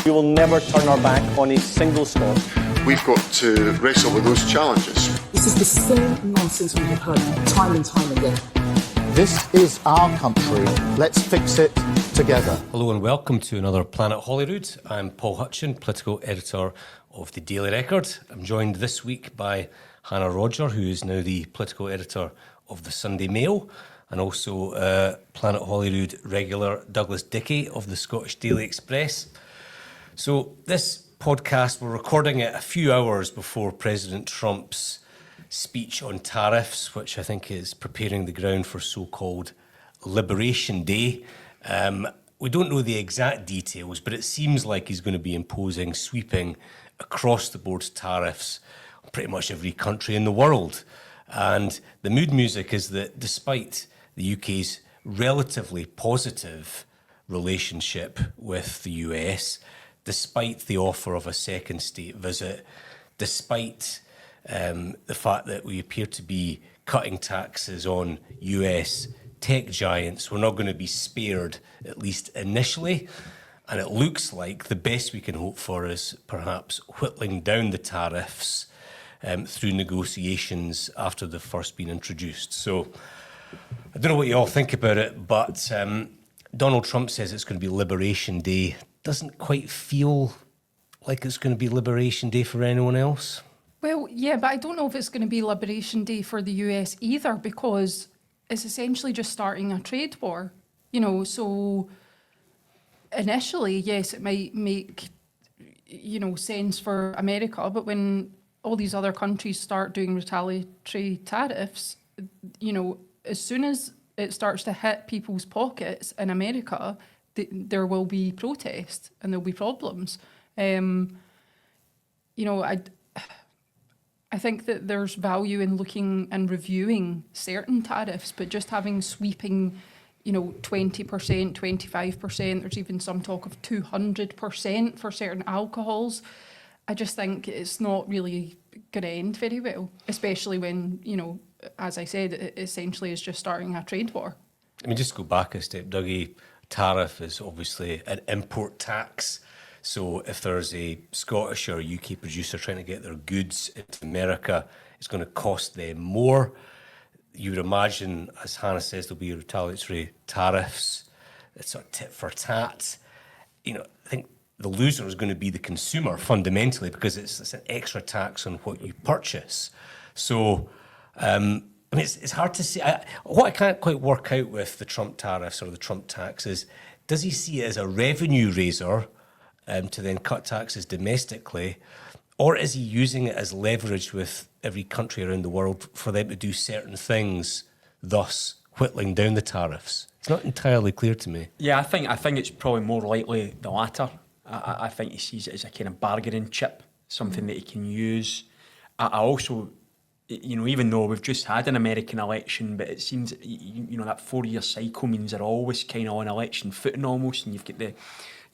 We will never turn our back on a single Scot. We've got to wrestle with those challenges. This is the same nonsense we have heard time and time again. This is our country. Let's fix it together. Hello and welcome to another Planet Holyrood. I'm Paul Hutcheon, political editor of the Daily Record. I'm joined this week by Hannah Rodger, who is now the political editor of the Sunday Mail, and also Planet Holyrood regular Douglas Dickie of the Scottish Daily Express. So this podcast, we're recording it a few hours before President Trump's speech on tariffs, which I think is preparing the ground for so-called Liberation Day. We don't know the exact details, but it seems like he's going to be imposing sweeping across-the-board tariffs on pretty much every country in the world. And the mood music is that despite the UK's relatively positive relationship with the US, despite the offer of a second state visit, despite the fact that we appear to be cutting taxes on US tech giants, we're not going to be spared, at least initially. And it looks like the best we can hope for is perhaps whittling down the tariffs through negotiations after they've first been introduced. So I don't know what you all think about it, but Donald Trump says it's going to be Liberation Day. Doesn't quite feel like it's going to be Liberation Day for anyone else. Well, yeah, but I don't know if it's going to be Liberation Day for the US either, because it's essentially just starting a trade war. You know, so initially, yes, it might make, sense for America, but when all these other countries start doing retaliatory tariffs, as soon as it starts to hit people's pockets in America, there will be protest and there'll be problems. I think that there's value in looking and reviewing certain tariffs, but just having sweeping, 20%, 25%, there's even some talk of 200% for certain alcohols. I just think it's not really going to end very well, especially when, as I said, it essentially is just starting a trade war. I mean, just go back a step, Dougie. Tariff is obviously an import tax. So if there's a Scottish or UK producer trying to get their goods into America, it's going to cost them more. You would imagine, as Hannah says, there'll be retaliatory tariffs. It's sort of tit for tat. I think the loser is going to be the consumer fundamentally, because it's an extra tax on what you purchase. So, it's hard to say. What I can't quite work out with the Trump tariffs or the Trump tax is, does he see it as a revenue raiser to then cut taxes domestically, or is he using it as leverage with every country around the world for them to do certain things, thus whittling down the tariffs? It's not entirely clear to me. Yeah, I think it's probably more likely the latter. I think he sees it as a kind of bargaining chip, something that he can use. I also, even though we've just had an American election, but it seems, that 4-year cycle means they're always kind of on election footing almost, and you've got the,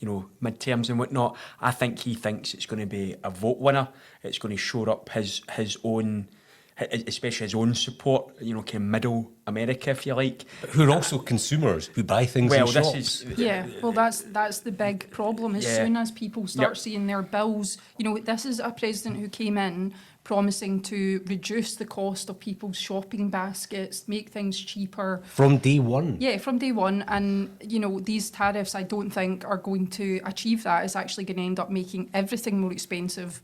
midterms and whatnot. I think he thinks it's going to be a vote winner. It's going to shore up his own, especially his own support, kind of middle America, if you like. But who are also consumers who buy things in shops. That's the big problem. As soon as people start seeing their bills, this is a president who came in promising to reduce the cost of people's shopping baskets, make things cheaper. From day one? Yeah, from day one. And, these tariffs, I don't think are going to achieve that. It's actually going to end up making everything more expensive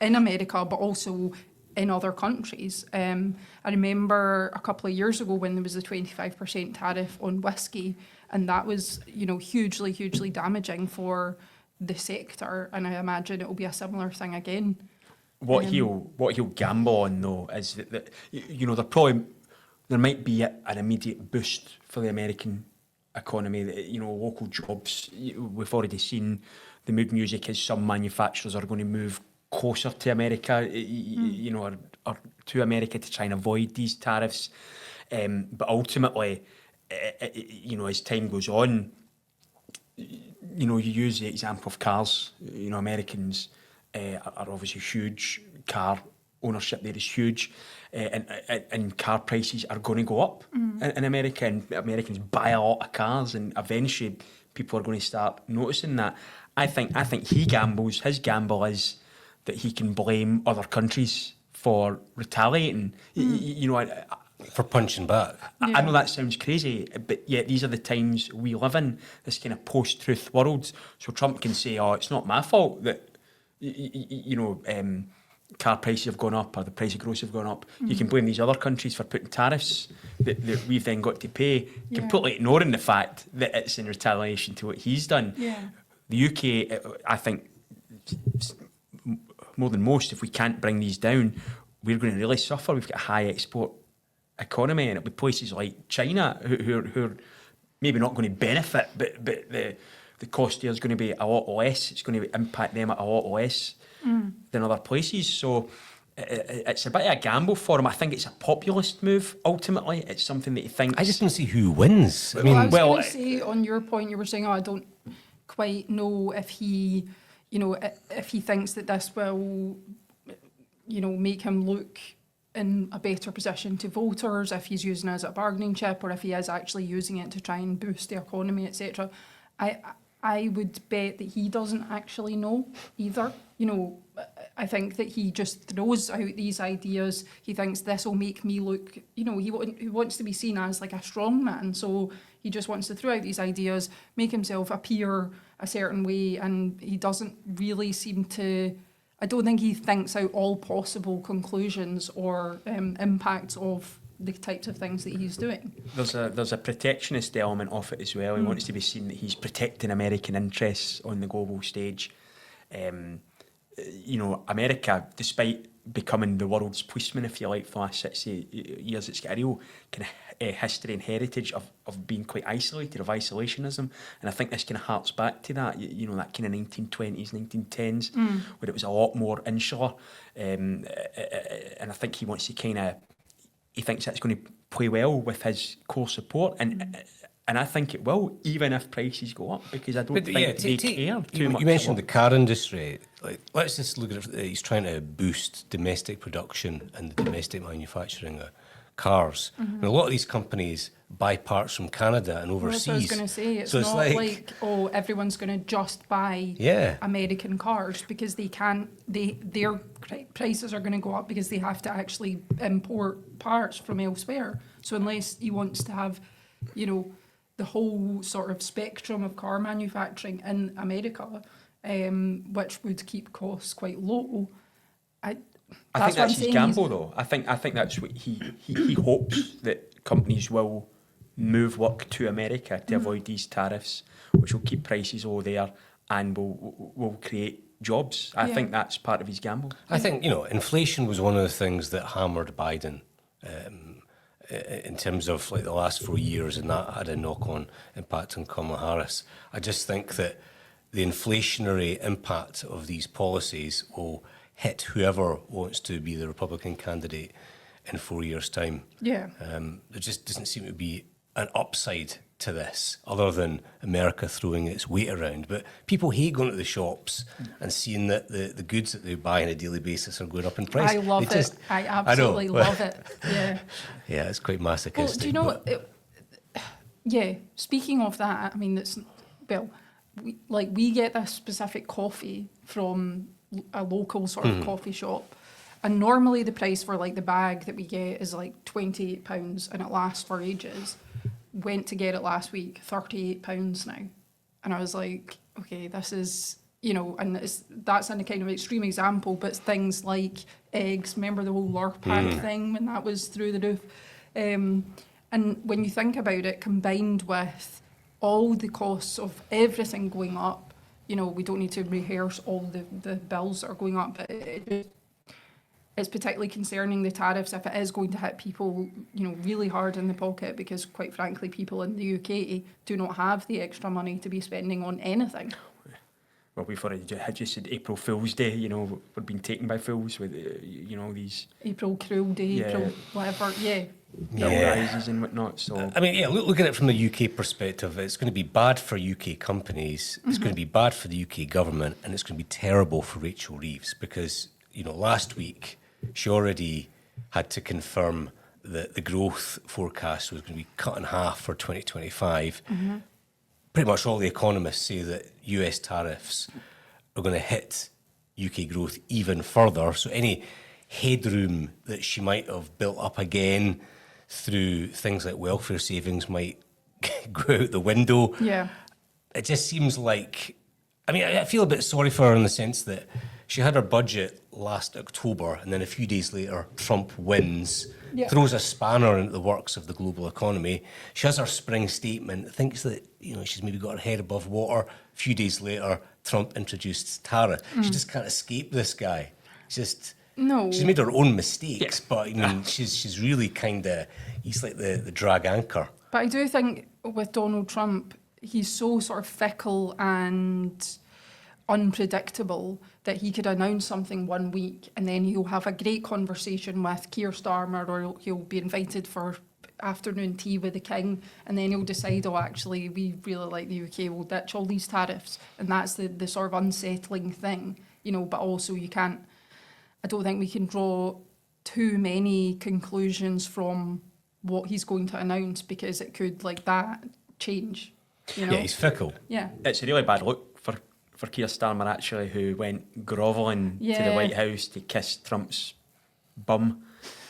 in America, but also in other countries. I remember a couple of years ago when there was a 25% tariff on whiskey, and that was, hugely, hugely damaging for the sector. And I imagine it will be a similar thing again. What he'll gamble on though is that there might be an immediate boost for the American economy. Local jobs. We've already seen the mood music is some manufacturers are going to move closer to America, or to America to try and avoid these tariffs. But ultimately, as time goes on, you use the example of cars. Americans are obviously huge. Car ownership there is huge, and car prices are going to go up in America, and Americans buy a lot of cars, and eventually people are going to start noticing that. I think he gambles. His gamble is that he can blame other countries for retaliating. You know, For punching back. I know that sounds crazy, but yet these are the times we live in, this kind of post-truth world. So Trump can say, oh, it's not my fault that, car prices have gone up or the price of groceries have gone up. You can blame these other countries for putting tariffs that we've then got to pay, completely ignoring the fact that it's in retaliation to what he's done. Yeah. The UK, I think, more than most, if we can't bring these down, we're going to really suffer. We've got a high export economy, and it'll be places like China who are maybe not going to benefit, but the cost there is going to be a lot less. It's going to impact them a lot less than other places. So it's a bit of a gamble for him. I think it's a populist move. Ultimately, it's something that he thinks. I just don't see who wins. I Well, I mean, was going to say, on your point, you were saying, I don't quite know if he, if he thinks that this will, make him look in a better position to voters, if he's using it as a bargaining chip, or if he is actually using it to try and boost the economy, etc. I would bet that he doesn't actually know either. I think that he just throws out these ideas. He thinks this will make me look, he wants to be seen as like a strong man. So he just wants to throw out these ideas, make himself appear a certain way, and he doesn't really seem to. I don't think he thinks out all possible conclusions or impacts of the types of things that he's doing. There's a protectionist element of it as well. He wants to be seen that he's protecting American interests on the global stage. America, despite becoming the world's policeman, if you like, for the last 60 years, it's got a real kind of history and heritage of being quite isolated, of isolationism. And I think this kind of harks back to that, that kind of 1920s, 1910s, where it was a lot more insular. And I think he wants to he thinks that's going to play well with his core support. And I think it will, even if prices go up, because I don't think they care too much. You mentioned the car industry. Let's just look at it. He's trying to boost domestic production and the domestic manufacturing of cars. And a lot of these companies buy parts from Canada and overseas. Well, that's what I was going to say. It's so not like everyone's going to just buy American cars, because they can't. Their prices are going to go up because they have to actually import parts from elsewhere. So unless he wants to have, the whole sort of spectrum of car manufacturing in America, which would keep costs quite low. I think that's his gamble, though. I think that's what he hopes that companies will move work to America to avoid these tariffs, which will keep prices low there and will create jobs. I think that's part of his gamble. I think, inflation was one of the things that hammered Biden in terms of the last 4 years, and that had a knock-on impact on Kamala Harris. I just think that the inflationary impact of these policies will hit whoever wants to be the Republican candidate in 4 years' time. Yeah. There just doesn't seem to be an upside to this, other than America throwing its weight around. But people hate going to the shops and seeing that the goods that they buy on a daily basis are going up in price. I love it. I absolutely love it. Yeah. Yeah, it's quite masochistic. Well, do you know what? Speaking of that, I mean, we get this specific coffee from a local sort of coffee shop, and normally the price for the bag that we get is £28, and it lasts for ages. Went to get it last week, £38 now, and I was like, okay, this is and that's in a kind of extreme example, but things like eggs. Remember the whole Larkhall thing when that was through the roof, and when you think about it, combined with all the costs of everything going up, we don't need to rehearse all the bills that are going up. It's particularly concerning, the tariffs, if it is going to hit people, really hard in the pocket, because quite frankly, people in the UK do not have the extra money to be spending on anything. Well, we've already had just said April Fool's Day, we're being taken by fools with, these... April Cruel Day, April whatever, bill rises and whatnot, so... I mean, look at it from the UK perspective. It's going to be bad for UK companies, it's going to be bad for the UK government, and it's going to be terrible for Rachel Reeves, because, last week she already had to confirm that the growth forecast was going to be cut in half for 2025. pretty much all the economists say that US tariffs are going to hit UK growth even further. So any headroom that she might have built up again through things like welfare savings might go out the window. Yeah. It just seems like, I mean, I feel a bit sorry for her in the sense that she had her budget last October, and then a few days later, Trump wins, throws a spanner into the works of the global economy. She has her spring statement, thinks that, you know, she's maybe got her head above water. A few days later, Trump introduced tariff. She just can't escape this guy. She's made her own mistakes, but I mean, she's really kind of, he's like the drag anchor. But I do think with Donald Trump, he's so sort of fickle and unpredictable that he could announce something one week and then he'll have a great conversation with Keir Starmer, or he'll be invited for afternoon tea with the king, and then he'll decide, oh, actually, we really like the UK, we'll ditch all these tariffs. And that's the sort of unsettling thing, you know, but also I don't think we can draw too many conclusions from what he's going to announce, because it could, like that, change. You know? Yeah, he's fickle. Yeah. It's a really bad look for Keir Starmer, actually, who went grovelling to the White House to kiss Trump's bum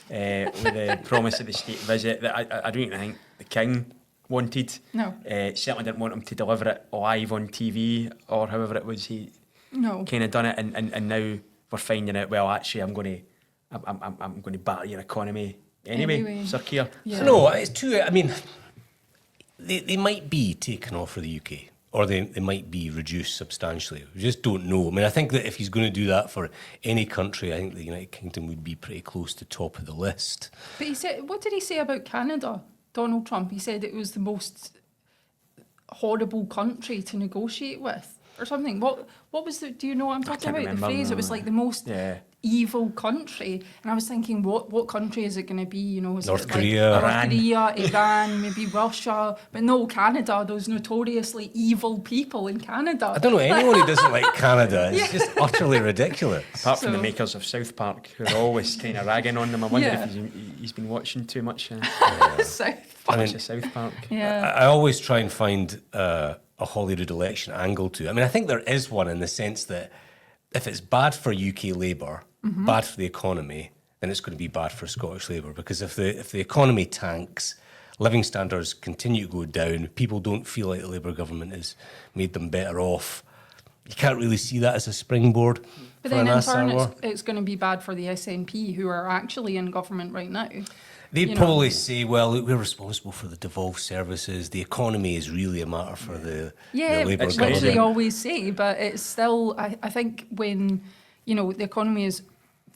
with the promise of the state visit that I don't even think the king wanted. No. Certainly didn't want him to deliver it live on TV or however it was he kind of done it, and now we're finding out, well, actually, I'm going to batter your economy anyway. Sir Keir. Yeah. No, it's too, I mean, they might be taken off for the UK, or they might be reduced substantially. We just don't know. I mean, I think that if he's going to do that for any country, I think the United Kingdom would be pretty close to top of the list. But he said, what did he say about Canada, Donald Trump? He said it was the most horrible country to negotiate with, or something. What was the? Do you know what I'm talking about? The phrase. It was like the most evil country, and I was thinking, what country is it going to be? You know, is North it Korea, like North Korea, Iran, maybe Russia, but no, Canada. Those notoriously evil people in Canada. I don't know anyone who doesn't like Canada. It's just utterly ridiculous. Apart from the makers of South Park, who are always kind of ragging on them. I wonder Yeah. if he's been watching too much South I mean, South Park. Yeah. I always try and find a Holyrood election angle to it. I mean, I think there is one in the sense that if it's bad for UK Labour, bad for the economy, then it's going to be bad for Scottish Labour, because if the economy tanks, living standards continue to go down, people don't feel like the Labour government has made them better off. You can't really see that as a springboard. But for then an in turn, Sarwar. it's going to be bad for the SNP, who are actually in government right now. They'd probably say, well, look, we're responsible for the devolved services. The economy is really a matter for the Labour which government. they always say, but it's still, I think when, you know, the economy is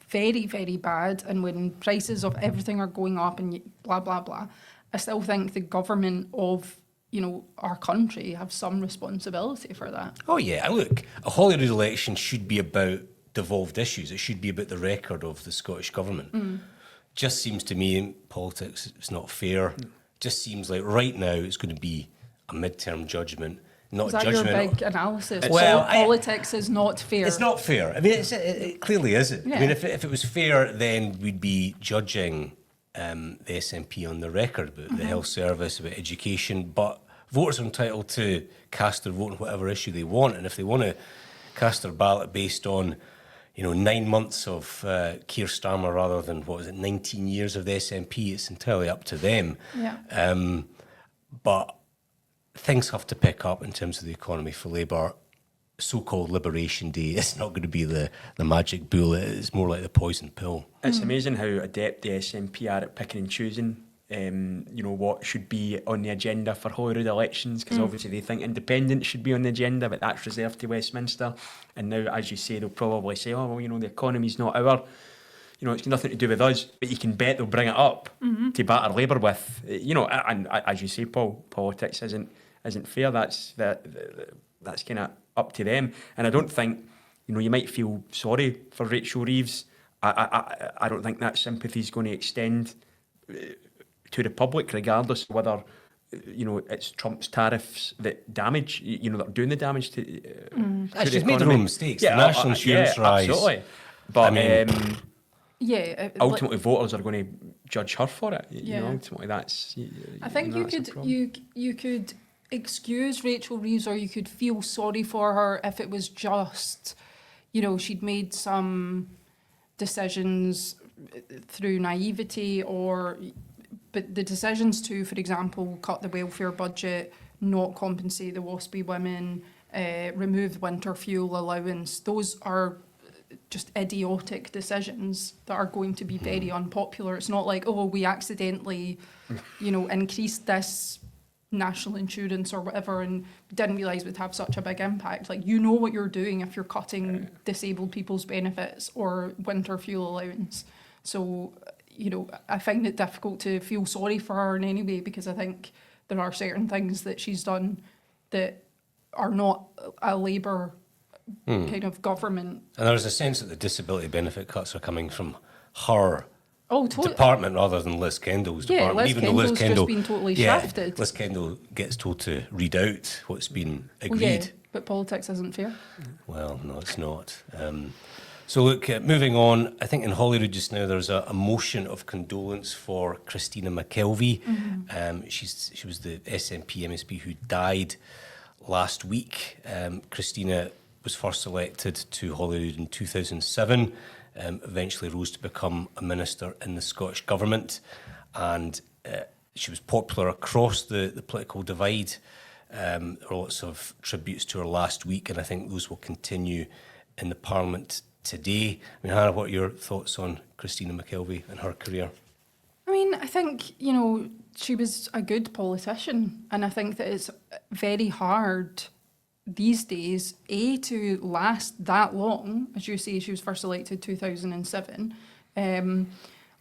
very, very bad, and when prices of everything are going up and blah, blah, blah, I still think the government of, you know, our country have some responsibility for that. Oh, yeah. And look, a Holyrood election should be about devolved issues. It should be about the record of the Scottish government. Just seems to me in politics it's not fair. Just seems like right now it's going to be a midterm judgment, not Is that a judgment. your big analysis? Well, Politics is not fair. It's not fair. I mean, it clearly isn't. Yeah. I mean, if it was fair, then we'd be judging the SNP on the record about the health service, about education. But voters are entitled to cast their vote on whatever issue they want, and if they want to cast their ballot based on 9 months of Keir Starmer rather than, 19 years of the SNP, it's entirely up to them. Yeah. But things have to pick up in terms of the economy for Labour. So-called Liberation Day, it's not going to be the magic bullet, it's more like the poison pill. It's amazing how adept the SNP are at picking and choosing what should be on the agenda for Holyrood elections, because obviously they think independence should be on the agenda, but that's reserved to Westminster. And now, as you say, they'll probably say, the economy's not it's got nothing to do with us, but you can bet they'll bring it up to batter Labour with. And as you say, Paul, politics isn't fair. That's kind of up to them. And I don't think, you might feel sorry for Rachel Reeves. I don't think that sympathy is going to extend to the public, regardless of whether it's Trump's tariffs that damage, that are doing the damage to the She's made her own mistakes. The national insurance rise. Absolutely. But ultimately, like, voters are going to judge her for it. Yeah. Ultimately, that's. I think that's the problem. you could excuse Rachel Reeves or you could feel sorry for her if it was just, you know, she'd made some decisions through naivety but the decisions to, for example, cut the welfare budget, not compensate the WASPy women, remove the winter fuel allowance, those are just idiotic decisions that are going to be very unpopular. It's not like, oh, we accidentally, you know, increased this national insurance or whatever and didn't realise it would have such a big impact. Like, you know what you're doing if you're cutting disabled people's benefits or winter fuel allowance. So, you know, I find it difficult to feel sorry for her in any way because I think there are certain things that she's done that are not a Labour kind of government. And there's a sense that the disability benefit cuts are coming from her Totally. department rather than Liz Kendall's department. Liz Even Kendall's though Liz Kendall, just been totally shafted. Liz Kendall gets told to read out what's been agreed. Well, yeah, but politics isn't fair. Well, no, it's not. So look, moving on, I think in Holyrood just now there's a motion of condolence for Christina McKelvey. She was the SNP MSP who died last week. Christina was first elected to Holyrood in 2007, eventually rose to become a minister in the Scottish Government, and she was popular across the political divide. There are lots of tributes to her last week, and I think those will continue in the Parliament today. I mean, Hannah, what are your thoughts on Christina McKelvey and her career? I mean, I think, you know, she was a good politician, and I think that it's very hard these days, to last that long. As you say, she was first elected 2007,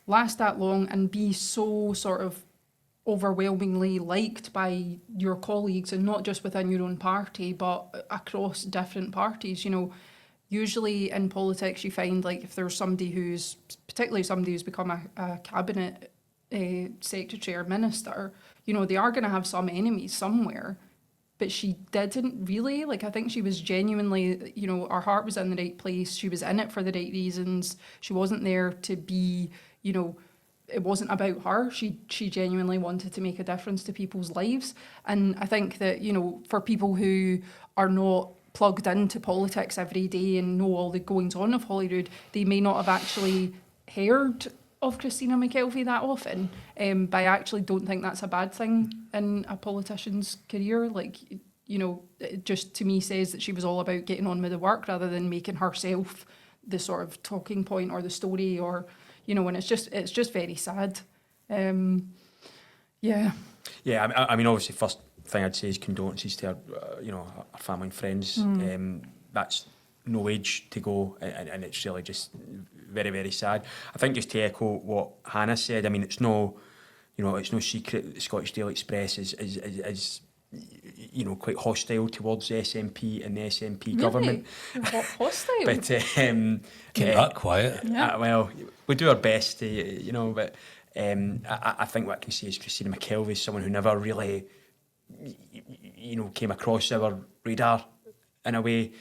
last that long and be so sort of overwhelmingly liked by your colleagues, and not just within your own party, but across different parties. You know, usually in politics you find, like, if there's somebody who's, particularly somebody who's become a cabinet secretary or minister, you know, they are going to have some enemies somewhere. But she didn't really. Like, I think she was genuinely, you know, her heart was in the right place. She was in it for the right reasons. She wasn't there to be, you know, it wasn't about her. She genuinely wanted to make a difference to people's lives. And I think that, you know, for people who are not plugged into politics every day and know all the goings on of Holyrood, they may not have actually heard of Christina McKelvey that often, but I actually don't think that's a bad thing in a politician's career. Like, you know, it just to me says that she was all about getting on with the work rather than making herself the sort of talking point or the story, or, you know, and it's just very sad. Yeah. Yeah, I mean, obviously, first thing I'd say is condolences to her, you know, her family and friends. That's no age to go, and it's really just very, very sad. I think just to echo what Hannah said, I mean, it's no secret the Scottish Daily Express is you know, quite hostile towards the SNP and the SNP Really? government. Hostile? But Keep that quiet. Yeah. well, we do our best to, you know, but I think what I can say is Christina McKelvey is someone who never really, you know, came across our radar in a way,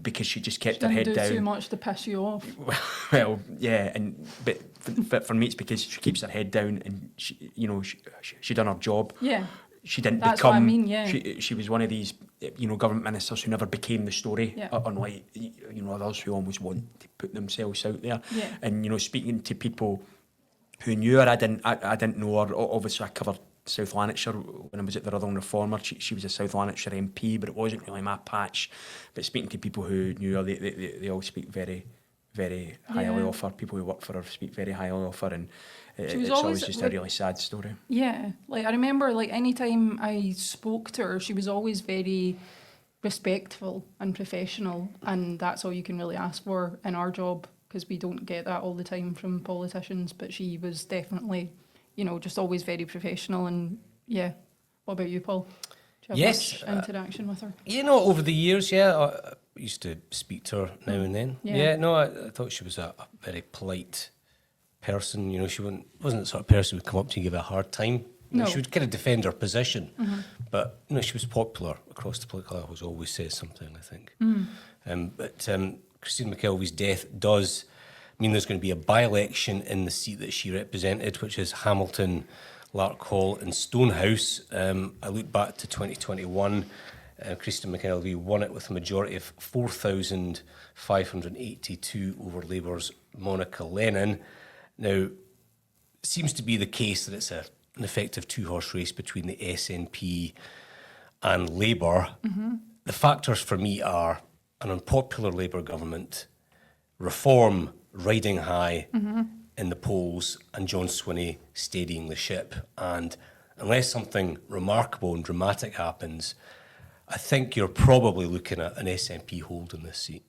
because she just kept her head Didn't do down. too much to piss you off. Well, yeah, but for me it's because she keeps her head down, and she done her job. Yeah. She didn't That's become. what I mean, yeah. She was one of these, you know, government ministers who never became the story. Yeah. Unlike, you know, others who always want to put themselves out there. Yeah. And, you know, speaking to people who knew her, I didn't know her. Obviously, I covered South Lanarkshire when I was at the Rutherglen Reformer. She was a South Lanarkshire MP, but it wasn't really my patch. But speaking to people who knew her, they all speak very, very highly of her. People who work for her speak very highly of her, and it's always just a really sad story. Yeah, like I remember, like anytime I spoke to her, she was always very respectful and professional, and that's all you can really ask for in our job, because we don't get that all the time from politicians. But she was definitely, you know, just always very professional. And yeah, what about you, Paul? Do you have much interaction with her? You know, over the years, I used to speak to her now and then. Yeah. No, I thought she was a very polite person. You know, she wasn't the sort of person who would come up to you and give a hard time. You know, No. she would kind of defend her position. But, you know, she was popular across the political aisle, always says something, I think. But Christine McKelvey's death does mean there's going to be a by-election in the seat that she represented, which is Hamilton Larkhall and Stonehouse. I look back to 2021. Christian McKelvey won it with a majority of 4,582 over Labour's Monica Lennon. Now, it seems to be the case that it's an effective two-horse race between the SNP and Labour. The factors for me are an unpopular Labour government, Reform riding high in the polls, and John Swinney steadying the ship. And unless something remarkable and dramatic happens, I think you're probably looking at an SNP hold in this seat.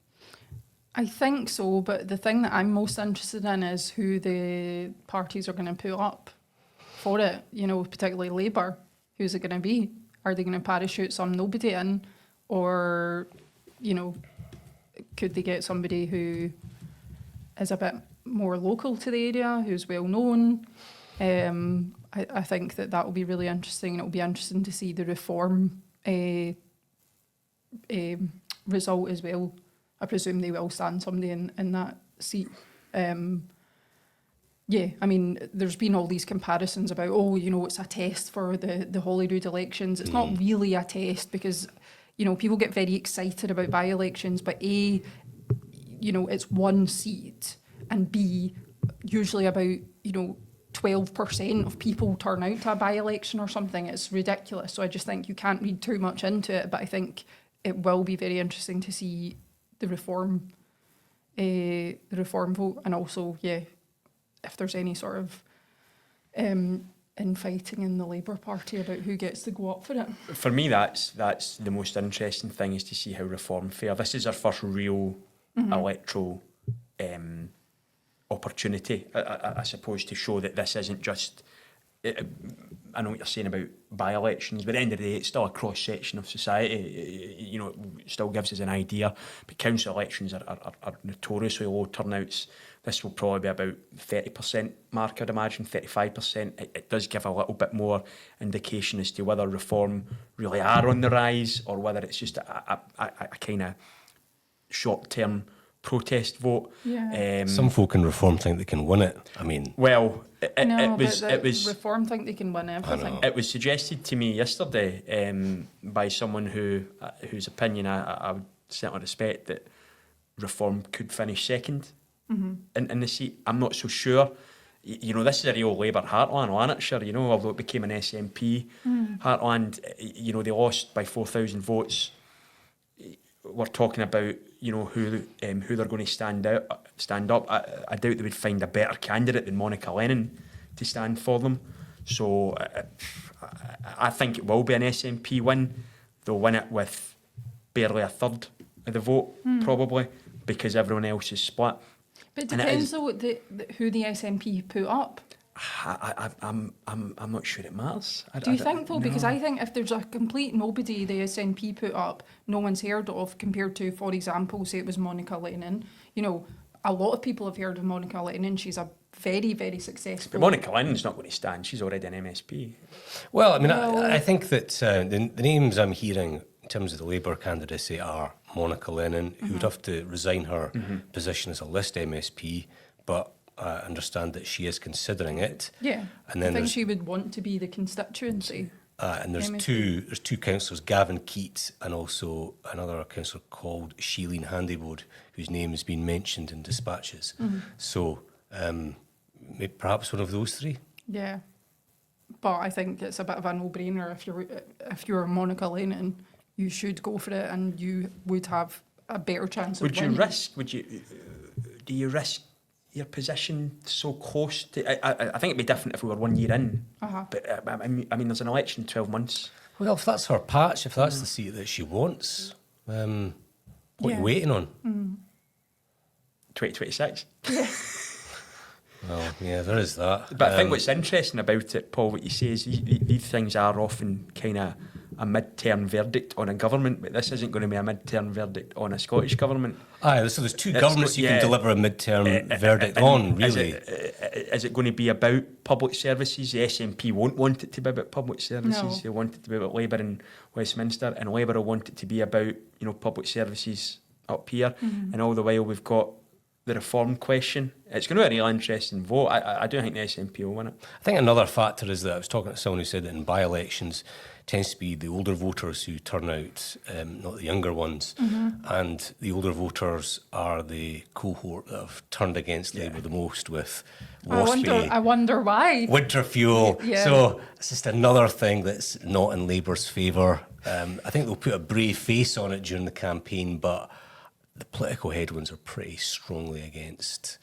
I think so, but the thing that I'm most interested in is who the parties are going to put up for it, you know, particularly Labour. Who's it going to be? Are they going to parachute some nobody in? Or, you know, could they get somebody who is a bit more local to the area, who's well known? I think that will be really interesting, and it'll be interesting to see the Reform result as well. I presume they will stand somebody in that seat. Yeah, I mean, there's been all these comparisons about, oh, you know, it's a test for the Holyrood elections. It's not really a test because, you know, people get very excited about by-elections, but A, you know, it's one seat, and B, usually about, you know, 12% of people turn out to a by-election or something. It's ridiculous. So I just think you can't read too much into it, but I think it will be very interesting to see the reform vote, and also, yeah, if there's any sort of infighting in the Labour Party about who gets to go up for it. For me, that's the most interesting thing, is to see how Reform fare. This is our first real electoral opportunity, I suppose, to show that this isn't just... I know what you're saying about by-elections, but at the end of the day, it's still a cross-section of society. You know, it still gives us an idea. But council elections are notoriously low turnouts. This will probably be about 30% mark, I'd imagine, 35%. It does give a little bit more indication as to whether Reform really are on the rise, or whether it's just a kind of short-term protest vote. Yeah. Some folk in Reform think they can win it. I mean... Well... It was Reform think they can win everything. It was suggested to me yesterday by someone whose opinion I would certainly respect, that Reform could finish second in the seat. I'm not so sure. You know, this is a real Labour heartland, Lanarkshire, you know, although it became an SNP heartland. You know, they lost by 4,000 votes. We're talking about, you know, who they're going to stand up. I doubt they would find a better candidate than Monica Lennon to stand for them. So I think it will be an SNP win. They'll win it with barely a third of the vote, probably, because everyone else is split. But it depends though who the SNP put up. I'm not sure it matters. Do you think though? No. Because I think if there's a complete nobody the SNP put up, no one's heard of, compared to, for example, say it was Monica Lennon. You know, a lot of people have heard of Monica Lennon. She's a very, very successful... But Monica Lennon's not going to stand. She's already an MSP. Well, I mean, I think that the names I'm hearing in terms of the Labour candidacy are Monica Lennon, who would have to resign her position as a list MSP, but I understand that she is considering it. Yeah, and then I think she would want to be the constituency. And there's two councillors, Gavin Keat and also another councillor called Sheilene Handybode, whose name has been mentioned in dispatches. So perhaps one of those three. Yeah, but I think it's a bit of a no-brainer. If you're Monica Lennon, you should go for it, and you would have a better chance of winning. Do you risk your position so close to... I think it'd be different if we were 1 year in. But I mean, there's an election in 12 months. Well, if that's her patch, if that's the seat that she wants, what are you waiting on? 2026. Well, yeah, there is that. But I think what's interesting about it, Paul, what you say is these things are often kind of a mid-term verdict on a government, but this isn't going to be a mid-term verdict on a Scottish government. Aye, so there's two governments you can deliver a mid-term verdict on, really. Is it going to be about public services? The SNP won't want it to be about public services. No. They want it to be about Labour in Westminster, and Labour will want it to be about, you know, public services up here. And all the while we've got the reform question. It's going to be a real interesting vote. I do think the SNP will win it. I think another factor is that I was talking to someone who said that in by-elections tends to be the older voters who turn out, not the younger ones. And the older voters are the cohort that have turned against Labour the most with WASPy, I wonder why. winter fuel. Yeah. So it's just another thing that's not in Labour's favour. I think they'll put a brave face on it during the campaign, but the political headwinds are pretty strongly against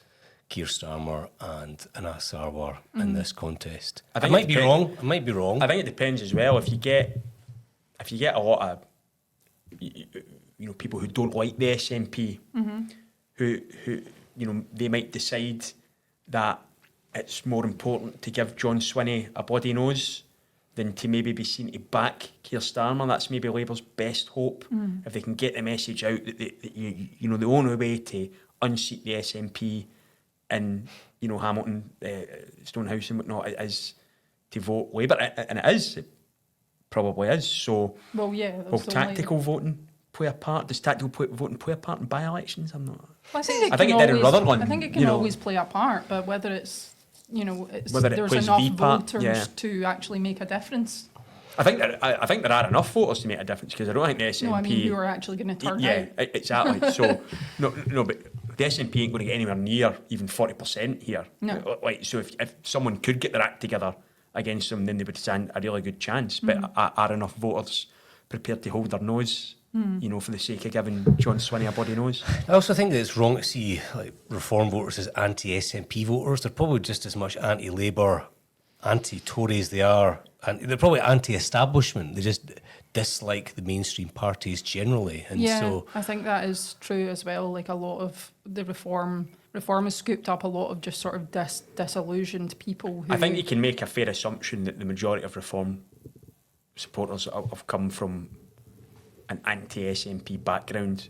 Keir Starmer and Anas Sarwar in this contest. I might be wrong. I might be wrong. I think it depends as well. If you get a lot of people who don't like the SNP, who they might decide that it's more important to give John Swinney a bloody nose than to maybe be seen to back Keir Starmer. That's maybe Labour's best hope, if they can get the message out that the only way to unseat the SNP in Hamilton, Stonehouse and whatnot is to vote Labour, and it probably is. So, Well, yeah. will tactical voting play a part? Does tactical voting play a part in by-elections? I'm not. Well, I think it did in Rutherglen. I think it can always play a part, but whether it's Whether it there's plays enough V part, voters to actually make a difference. I think there are enough voters to make a difference, because I don't think the SNP. No, I mean who are actually going to turn out. Yeah, exactly. So no, but the SNP ain't going to get anywhere near even 40% here. No. Like, so if someone could get their act together against them, then they would stand a really good chance. But are enough voters prepared to hold their nose? For the sake of giving John Swinney a bloody nose. I also think that it's wrong to see reform voters as anti-SNP voters. They're probably just as much anti-Labour, anti-Tory as they are. And they're probably anti-establishment. They just dislike the mainstream parties generally. And so I think that is true as well. Like, a lot of the reform has scooped up a lot of just sort of disillusioned people. Who, I think you can make a fair assumption that the majority of reform supporters have come from an anti-SNP background.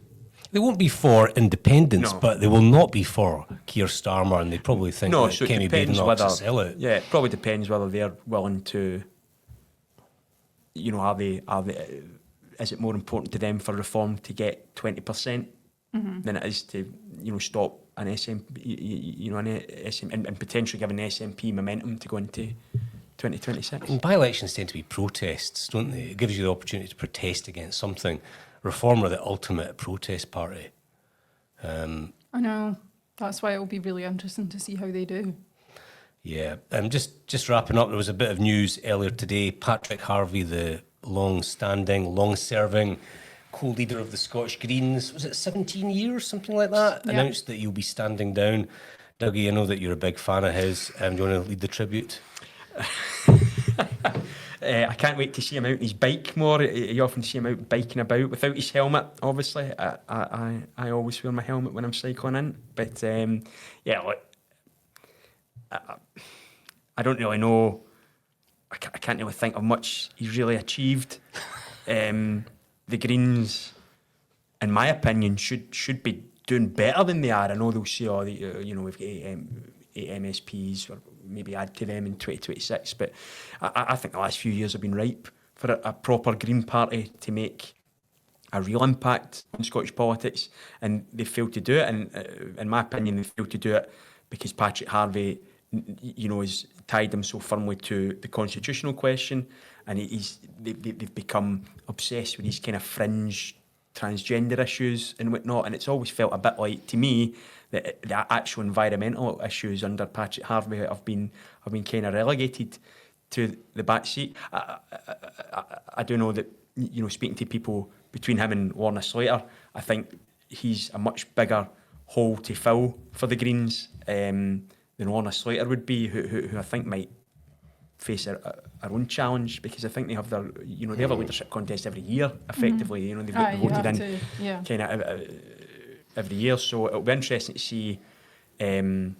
they won't be for independence, No. but they will not be for Keir Starmer, and they probably think that so it Kemi depends Badenoch's whether a sellout. Yeah, it probably depends whether they're willing to. Are they? Is it more important to them for reform to get 20% than it is to stop an SNP, and potentially give an SNP momentum to go into 2026? And by-elections tend to be protests, don't they? It gives you the opportunity to protest against something. Reform are the ultimate protest party. I know. That's why it will be really interesting to see how they do. Yeah. Just wrapping up, there was a bit of news earlier today. Patrick Harvey, the long-standing, long-serving co-leader of the Scottish Greens, was it 17 years, something like that, Yeah. announced that he'll be standing down. Dougie, I know that you're a big fan of his. Do you want to lead the tribute? I can't wait to see him out on his bike more. You often see him out biking about without his helmet, obviously. I always wear my helmet when I'm cycling in. But, I don't really know. I can't really think of much he's really achieved. The Greens, in my opinion, should be doing better than they are. I know they'll say, we've got eight MSPs, or maybe add to them in 2026. But I think the last few years have been ripe for a proper Green Party to make a real impact on Scottish politics, and they failed to do it. And in my opinion, they failed to do it because Patrick Harvey, is tied him so firmly to the constitutional question, and they've become obsessed with these kind of fringe transgender issues and whatnot. And it's always felt a bit like, to me, that the actual environmental issues under Patrick Harvey have been kind of relegated to the back seat. I do know that, speaking to people between him and Lorna Slater, I think he's a much bigger hole to fill for the Greens than Lorna Slater would be, who I think might face our own challenge, because I think they have they have a leadership contest every year, effectively. They've voted in kind of every year, so it'll be interesting to see who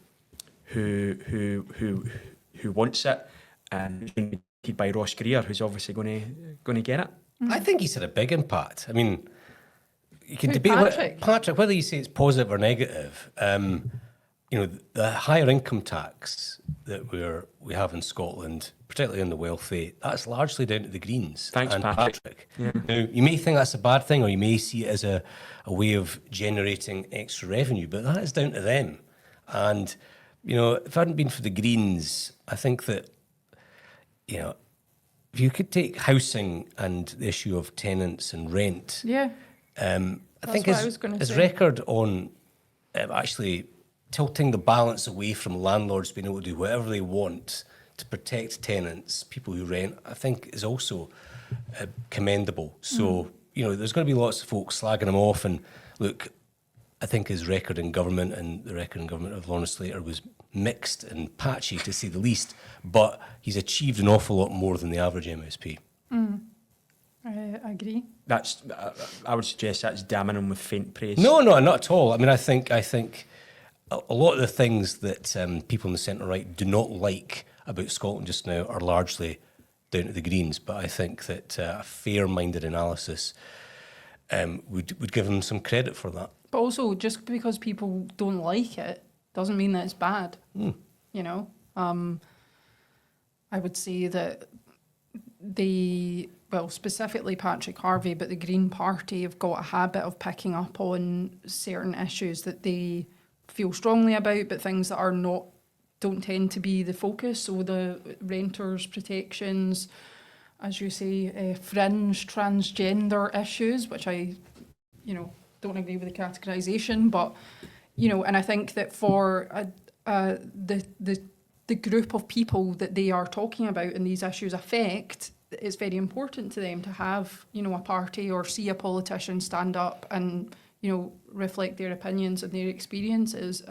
wants it, and who's going to be led by Ross Greer, who's obviously going to get it. I think he's had a big impact. I mean, you can Who, debate Patrick? Patrick, whether you say it's positive or negative. the higher income tax that we have in Scotland, particularly on the wealthy, that's largely down to the Greens. Thanks, and Patrick. Now, you may think that's a bad thing, or you may see it as a way of generating extra revenue, but that is down to them. And, if it hadn't been for the Greens, I think that, if you could take housing and the issue of tenants and rent, Yeah. I think what I was gonna his say. record on actually tilting the balance away from landlords being able to do whatever they want to protect tenants, people who rent, I think is also commendable. So, there's going to be lots of folks slagging him off. And look, I think his record in government and the record in government of Lorna Slater was mixed and patchy, to say the least. But he's achieved an awful lot more than the average MSP. I agree. That's. I would suggest that's damning him with faint praise. No, not at all. I mean, I think a lot of the things that people in the centre-right do not like about Scotland just now are largely down to the Greens, but I think that a fair-minded analysis would give them some credit for that. But also, just because people don't like it doesn't mean that it's bad. I would say that specifically Patrick Harvie, but the Green Party have got a habit of picking up on certain issues that they feel strongly about, but things that don't tend to be the focus. So the renters' protections, as you say, fringe transgender issues, which I, don't agree with the categorisation, but and I think that for the group of people that they are talking about and these issues affect, it's very important to them to have a party or see a politician stand up and reflect their opinions and their experiences.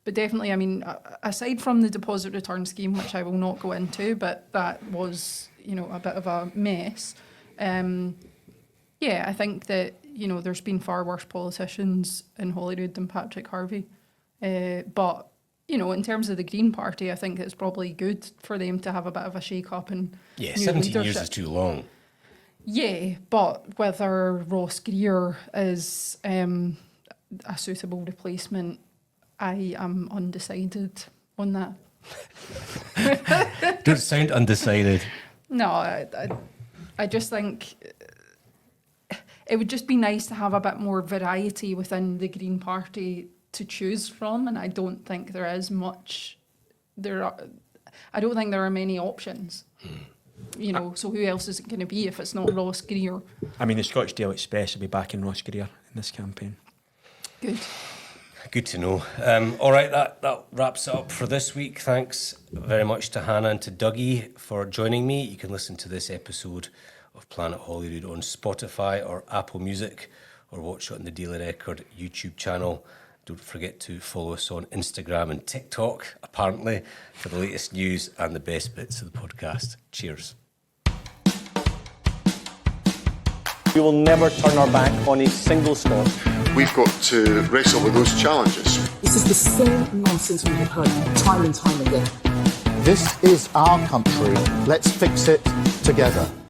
But definitely, I mean, aside from the deposit return scheme, which I will not go into, but that was, a bit of a mess. I think that, there's been far worse politicians in Holyrood than Patrick Harvie. But, in terms of the Green Party, I think it's probably good for them to have a bit of a shake-up and Yeah, new 17 years leadership. is too long. Yeah, but whether Ross Greer is a suitable replacement, I am undecided on that. Don't sound undecided. No, I just think it would just be nice to have a bit more variety within the Green Party to choose from, and I don't think there is much. I don't think there are many options. So who else is it going to be if it's not Ross Greer? I mean, the Scottish Daily Express will be backing Ross Greer in this campaign. Good to know. All right, that wraps it up for this week. Thanks very much to Hannah and to Dougie for joining me. You can listen to this episode of Planet Holyrood on Spotify or Apple Music, or watch it on the Daily Record YouTube channel. Don't forget to follow us on Instagram and TikTok, apparently, for the latest news and the best bits of the podcast. Cheers. We will never turn our back on a single Scot. We've got to wrestle with those challenges. This is the same nonsense we have heard time and time again. This is our country. Let's fix it together.